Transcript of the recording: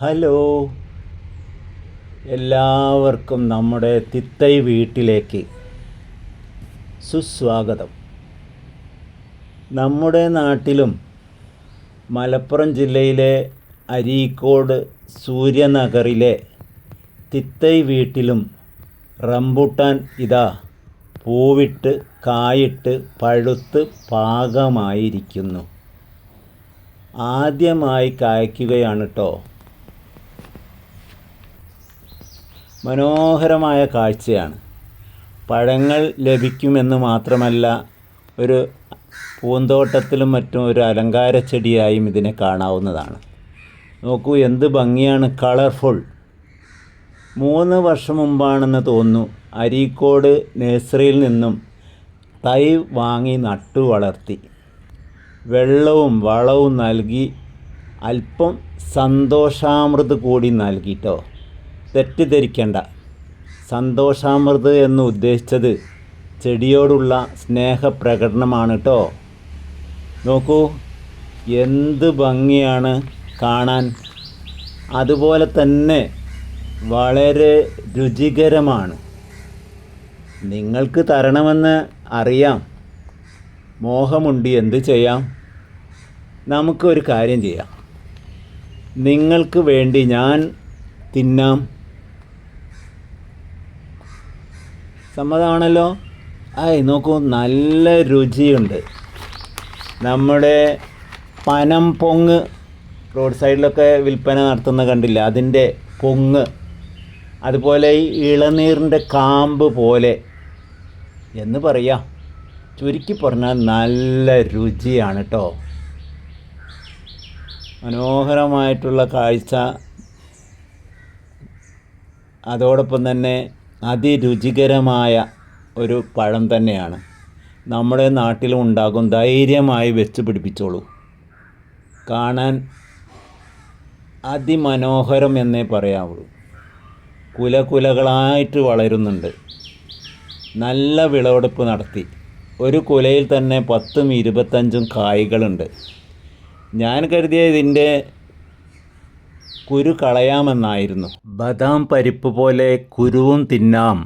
Hello, എല്ലാവർക്കും നമ്മുടെ തിത്തൈ വീട്ടിലേക്ക് സുസ്വാഗതം. നമ്മുടെ നാട്ടിലും മലപ്പുറം ജില്ലയിലെ അരീക്കോട് സൂര്യനഗറിലെ തിത്തൈ വീട്ടിലും റംബൂട്ടാൻ ഇതാ പൂവിട്ട് കായിട്ട് പഴുത്ത് പാകമായിരിക്കുന്നു. ആദ്യമായി കായ്ക്കുകയാണ് കേട്ടോ. മനോഹരമായ കാഴ്ചയാണ്. പഴങ്ങൾ ലഭിക്കുമെന്ന് മാത്രമല്ല, ഒരു പൂന്തോട്ടത്തിലും മറ്റും ഒരു അലങ്കാര ചെടിയായും ഇതിനെ കാണാവുന്നതാണ്. നോക്കൂ, എന്ത് ഭംഗിയാണ്, കളർഫുൾ. 3 വർഷം മുമ്പാണെന്ന് തോന്നുന്നു അരീക്കോട് നഴ്സറിയിൽ നിന്നും തൈ വാങ്ങി നട്ടു വളർത്തി. വെള്ളവും വളവും നൽകി, അല്പം സന്തോഷാമൃത് കൂടി നൽകിട്ടോ. തെറ്റിദ്ധരിക്കേണ്ട, സന്തോഷാമൃത് എന്ന് ഉദ്ദേശിച്ചത് ചെടിയോടുള്ള സ്നേഹപ്രകടനമാണ് കേട്ടോ. നോക്കൂ, എന്ത് ഭംഗിയാണ് കാണാൻ. അതുപോലെ തന്നെ വളരെ രുചികരമാണ്. നിങ്ങൾക്ക് തരണമെന്ന് അറിയാം, മോഹമുണ്ട്. എന്ത് ചെയ്യാം, നമുക്കൊരു കാര്യം ചെയ്യാം. നിങ്ങൾക്ക് വേണ്ടി ഞാൻ തിന്നാം. സമ്മതമാണല്ലോ. നോക്കൂ, നല്ല രുചിയുണ്ട്. നമ്മുടെ പനം പൊങ്ങ് റോഡ് സൈഡിലൊക്കെ വിൽപ്പന നടത്തുന്ന കണ്ടില്ല, അതിൻ്റെ പൊങ്ങ്. അതുപോലെ ഈ ഇളനീറിൻ്റെ കാമ്പ് പോലെ എന്ന് പറയാം. ചുരുക്കി പറഞ്ഞാൽ നല്ല രുചിയാണ് കേട്ടോ. മനോഹരമായിട്ടുള്ള കാഴ്ച. അതോടൊപ്പം തന്നെ അതിരുചികരമായ ഒരു പഴം തന്നെയാണ്. നമ്മുടെ നാട്ടിലും ഉണ്ടാകും. ധൈര്യമായി വെച്ച് പിടിപ്പിച്ചോളൂ. കാണാൻ അതിമനോഹരം എന്നേ പറയാവുള്ളൂ. കുലകളായിട്ട് വളരുന്നുണ്ട്. നല്ല വിളവെടുപ്പ് നടത്തി. ഒരു കുലയിൽ തന്നെ 10ഉം 25ഉം കായ്കളുണ്ട്. ഞാൻ കരുതിയ ഇതിൻ്റെ കുരു കളയാമെന്നായിരുന്നു. ബദാം പരിപ്പ് പോലെ കുരുവും തിന്നാം.